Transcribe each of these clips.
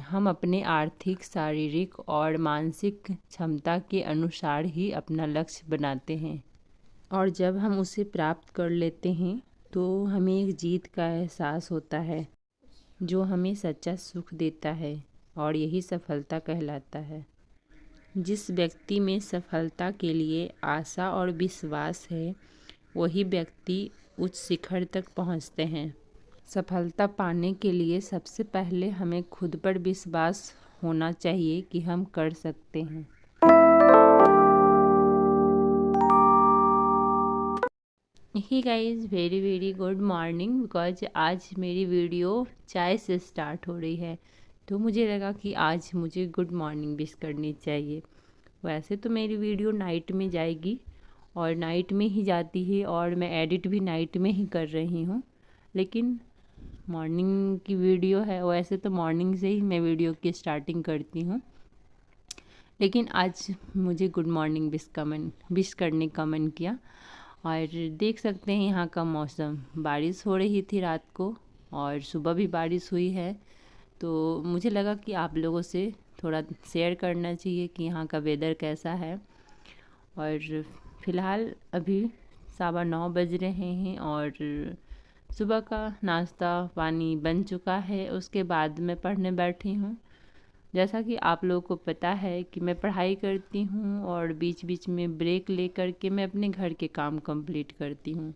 हम अपने आर्थिक, शारीरिक और मानसिक क्षमता के अनुसार ही अपना लक्ष्य बनाते हैं और जब हम उसे प्राप्त कर लेते हैं तो हमें एक जीत का एहसास होता है जो हमें सच्चा सुख देता है और यही सफलता कहलाता है। जिस व्यक्ति में सफलता के लिए आशा और विश्वास है वही व्यक्ति उच्च शिखर तक पहुंचते हैं। सफलता पाने के लिए सबसे पहले हमें खुद पर विश्वास होना चाहिए कि हम कर सकते हैं। Hi guys very very good morning. Because आज मेरी वीडियो चाय से स्टार्ट हो रही है तो मुझे लगा कि आज मुझे गुड मॉर्निंग विश करनी चाहिए। वैसे तो मेरी वीडियो नाइट में जाएगी और नाइट में ही जाती है और मैं एडिट भी नाइट में ही कर रही हूँ, लेकिन मॉर्निंग की वीडियो है। वैसे तो मॉर्निंग से ही मैं वीडियो की स्टार्टिंग करती हूँ, लेकिन आज मुझे गुड मॉर्निंग विश करने का मन किया। और देख सकते हैं यहाँ का मौसम, बारिश हो रही थी रात को और सुबह भी बारिश हुई है, तो मुझे लगा कि आप लोगों से थोड़ा शेयर करना चाहिए कि यहाँ का वेदर कैसा है। और फ़िलहाल अभी 9:15 बज रहे हैं और सुबह का नाश्ता पानी बन चुका है। उसके बाद मैं पढ़ने बैठी हूँ। जैसा कि आप लोगों को पता है कि मैं पढ़ाई करती हूँ और बीच बीच में ब्रेक लेकर के मैं अपने घर के काम कंप्लीट करती हूँ।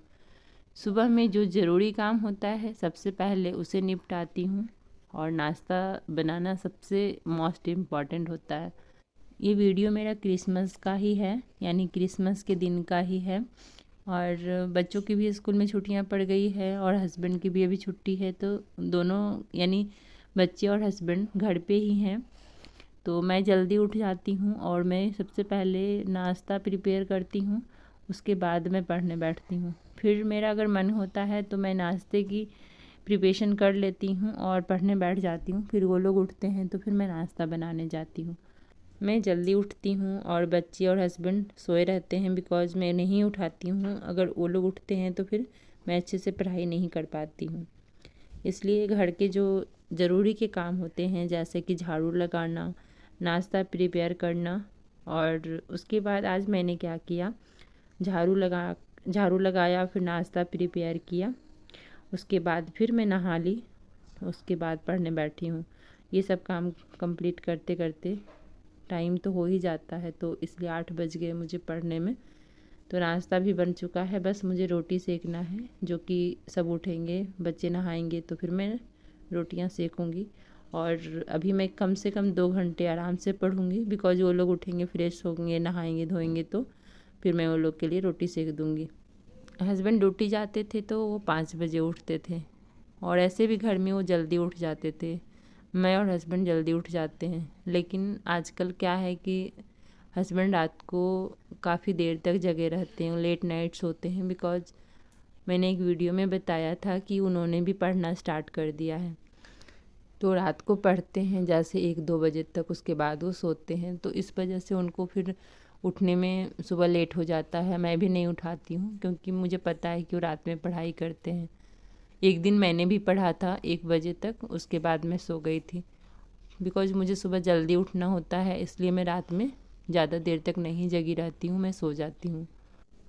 सुबह में जो ज़रूरी काम होता है सबसे पहले उसे निपटाती हूँ और नाश्ता बनाना सबसे मोस्ट इम्पॉर्टेंट होता है। ये वीडियो मेरा क्रिसमस का ही है, यानी क्रिसमस के दिन का ही है। और बच्चों की भी स्कूल में छुट्टियां पड़ गई है और हस्बैंड की भी अभी छुट्टी है, तो दोनों यानी बच्चे और हस्बैंड घर पे ही हैं। तो मैं जल्दी उठ जाती हूँ और मैं सबसे पहले नाश्ता प्रिपेयर करती हूँ, उसके बाद मैं पढ़ने बैठती हूँ। फिर मेरा अगर मन होता है तो मैं नाश्ते की प्रिपरेशन कर लेती हूँ और पढ़ने बैठ जाती हूँ। फिर वो लोग उठते हैं तो फिर मैं नाश्ता बनाने जाती हूँ। मैं जल्दी उठती हूँ और बच्चे और हस्बैंड सोए रहते हैं, बिकॉज़ मैं नहीं उठाती हूँ। अगर वो लोग उठते हैं तो फिर मैं अच्छे से पढ़ाई नहीं कर पाती हूँ। इसलिए घर के जो ज़रूरी के काम होते हैं जैसे कि झाड़ू लगाना, नाश्ता प्रिपेयर करना, और उसके बाद आज मैंने क्या किया, झाड़ू लगाया, फिर नाश्ता प्रिपेयर किया, उसके बाद फिर मैं नहा ली, उसके बाद पढ़ने बैठी हूँ। ये सब काम कंप्लीट करते करते टाइम तो हो ही जाता है, तो इसलिए 8 बज गए मुझे पढ़ने में। तो नाश्ता भी बन चुका है, बस मुझे रोटी सेकना है, जो कि सब उठेंगे, बच्चे नहाएंगे तो फिर मैं रोटियां सेकूंगी। और अभी मैं कम से कम 2 घंटे आराम से पढ़ूंगी, बिकॉज वो लोग उठेंगे, फ्रेश होंगे, नहाएंगे धोएंगे, तो फिर मैं वो लोग के लिए रोटी सेक दूंगी। हस्बैंड ड्यूटी जाते थे तो वो 5 बजे उठते थे और ऐसे भी घर में वो जल्दी उठ जाते थे। मैं और हस्बैंड जल्दी उठ जाते हैं, लेकिन आजकल क्या है कि हस्बैंड रात को काफ़ी देर तक जगे रहते हैं, लेट नाइट सोते हैं। बिकॉज मैंने एक वीडियो में बताया था कि उन्होंने भी पढ़ना स्टार्ट कर दिया है, तो रात को पढ़ते हैं जैसे 1-2 बजे तक, उसके बाद वो सोते हैं। तो इस वजह से उनको फिर उठने में सुबह लेट हो जाता है। मैं भी नहीं उठाती हूँ क्योंकि मुझे पता है कि वो रात में पढ़ाई करते हैं। एक दिन मैंने भी पढ़ा था 1 बजे तक, उसके बाद मैं सो गई थी। बिकॉज मुझे सुबह जल्दी उठना होता है, इसलिए मैं रात में ज़्यादा देर तक नहीं जगी रहती हूँ, मैं सो जाती हूँ।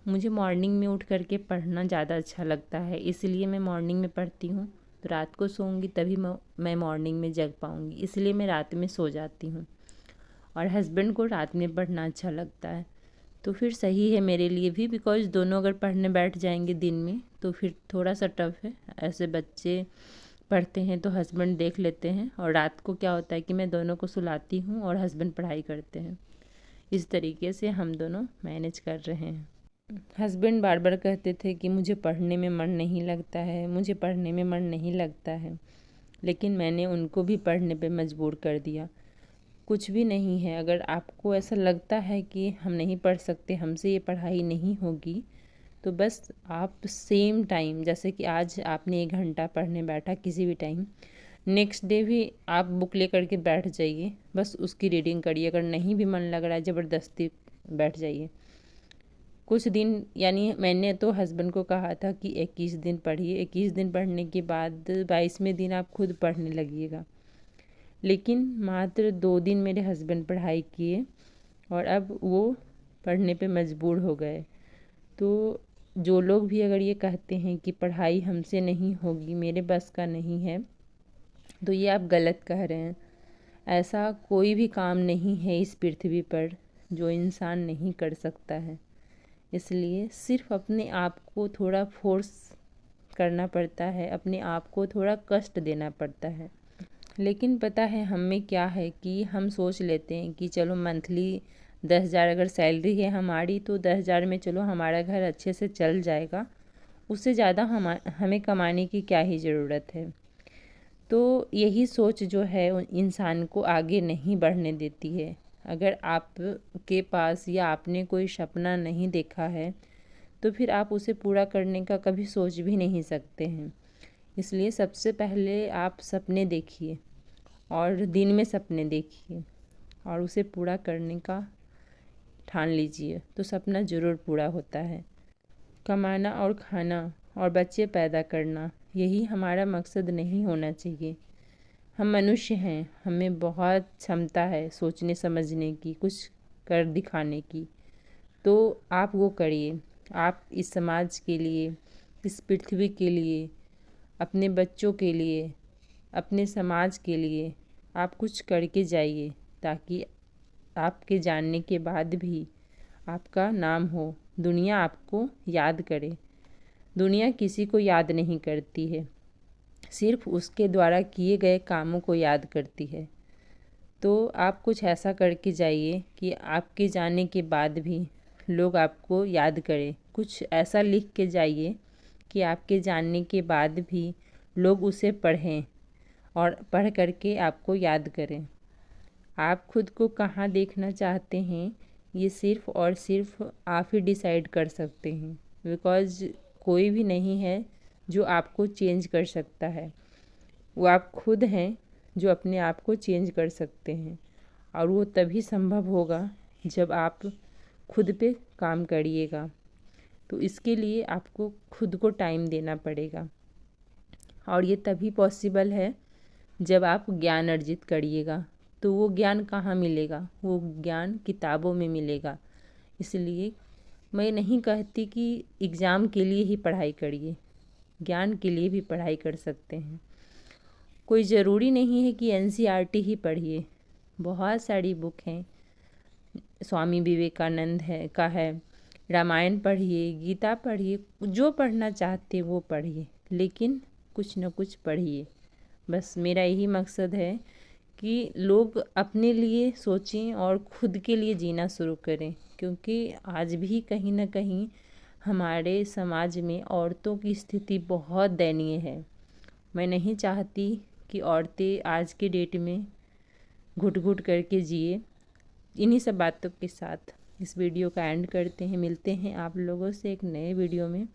मुझे मॉर्निंग में उठ करके पढ़ना ज़्यादा अच्छा लगता है, इसलिए मैं मॉर्निंग में पढ़ती हूँ। तो रात को सोऊंगी तभी मैं मॉर्निंग में जग पाऊँगी, इसलिए मैं रात में सो जाती हूँ। और हस्बैंड को रात में पढ़ना अच्छा लगता है, तो फिर सही है मेरे लिए भी। बिकॉज दोनों अगर पढ़ने बैठ जाएंगे दिन में तो फिर थोड़ा सा टफ है। ऐसे बच्चे पढ़ते हैं तो हस्बैंड देख लेते हैं, और रात को क्या होता है कि मैं दोनों को सुलाती हूँ और हस्बैंड पढ़ाई करते हैं। इस तरीके से हम दोनों मैनेज कर रहे हैं। हस्बैंड बार बार कहते थे कि मुझे पढ़ने में मन नहीं लगता है, मुझे पढ़ने में मन नहीं लगता है, लेकिन मैंने उनको भी पढ़ने पे मजबूर कर दिया। कुछ भी नहीं है, अगर आपको ऐसा लगता है कि हम नहीं पढ़ सकते, हमसे ये पढ़ाई नहीं होगी, तो बस आप सेम टाइम, जैसे कि आज आपने 1 घंटा पढ़ने बैठा किसी भी टाइम, नेक्स्ट डे भी आप बुक लेकर के बैठ जाइए, बस उसकी रीडिंग करिए। अगर नहीं भी मन लग रहा है ज़बरदस्ती बैठ जाइए कुछ दिन। यानी मैंने तो हस्बैंड को कहा था कि 21 दिन पढ़िए, 21 दिन पढ़ने के बाद 22वें दिन आप खुद पढ़ने लगिएगा। लेकिन मात्र 2 दिन मेरे हस्बैंड पढ़ाई किए और अब वो पढ़ने पे मजबूर हो गए। तो जो लोग भी अगर ये कहते हैं कि पढ़ाई हमसे नहीं होगी, मेरे बस का नहीं है, तो ये आप गलत कह रहे हैं। ऐसा कोई भी काम नहीं है इस पृथ्वी पर जो इंसान नहीं कर सकता है। इसलिए सिर्फ अपने आप को थोड़ा फोर्स करना पड़ता है, अपने आप को थोड़ा कष्ट देना पड़ता है। लेकिन पता है हम में क्या है कि हम सोच लेते हैं कि चलो मंथली 10,000 अगर सैलरी है हमारी, तो 10,000 में चलो हमारा घर अच्छे से चल जाएगा, उससे ज़्यादा हमें कमाने की क्या ही ज़रूरत है। तो यही सोच जो है इंसान को आगे नहीं बढ़ने देती है। अगर आपके पास या आपने कोई सपना नहीं देखा है तो फिर आप उसे पूरा करने का कभी सोच भी नहीं सकते हैं। इसलिए सबसे पहले आप सपने देखिए और दिन में सपने देखिए और उसे पूरा करने का ठान लीजिए, तो सपना ज़रूर पूरा होता है। कमाना और खाना और बच्चे पैदा करना यही हमारा मकसद नहीं होना चाहिए। हम मनुष्य हैं, हमें बहुत क्षमता है सोचने समझने की, कुछ कर दिखाने की, तो आप वो करिए। आप इस समाज के लिए, इस पृथ्वी के लिए, अपने बच्चों के लिए, अपने समाज के लिए आप कुछ करके जाइए, ताकि आपके जानने के बाद भी आपका नाम हो, दुनिया आपको याद करे। दुनिया किसी को याद नहीं करती है, सिर्फ उसके द्वारा किए गए कामों को याद करती है। तो आप कुछ ऐसा करके जाइए कि आपके जाने के बाद भी लोग आपको याद करें। कुछ ऐसा लिख के जाइए कि आपके जानने के बाद भी लोग उसे पढ़ें और पढ़ करके आपको याद करें। आप खुद को कहाँ देखना चाहते हैं ये सिर्फ़ और सिर्फ आप ही डिसाइड कर सकते हैं, बिकॉज़ कोई भी नहीं है जो आपको चेंज कर सकता है। वो आप खुद हैं जो अपने आप को चेंज कर सकते हैं, और वो तभी संभव होगा जब आप खुद पे काम करिएगा। तो इसके लिए आपको खुद को टाइम देना पड़ेगा, और ये तभी पॉसिबल है जब आप ज्ञान अर्जित करिएगा। तो वो ज्ञान कहाँ मिलेगा? वो ज्ञान किताबों में मिलेगा। इसलिए मैं नहीं कहती कि एग्ज़ाम के लिए ही पढ़ाई करिए, ज्ञान के लिए भी पढ़ाई कर सकते हैं। कोई ज़रूरी नहीं है कि NCERT ही पढ़िए, बहुत सारी बुक हैं। स्वामी विवेकानंद का है, रामायण पढ़िए, गीता पढ़िए, जो पढ़ना चाहते वो पढ़िए, लेकिन कुछ न कुछ पढ़िए। बस मेरा यही मकसद है कि लोग अपने लिए सोचें और खुद के लिए जीना शुरू करें, क्योंकि आज भी कहीं ना कहीं हमारे समाज में औरतों की स्थिति बहुत दयनीय है। मैं नहीं चाहती कि औरतें आज के डेट में घुट घुट करके जिए। इन्हीं सब बातों के साथ इस वीडियो का एंड करते हैं। मिलते हैं आप लोगों से एक नए वीडियो में।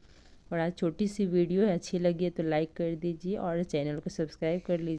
और आज छोटी सी वीडियो है, अच्छी लगी है तो लाइक कर दीजिए और चैनल को सब्सक्राइब कर लीजिए।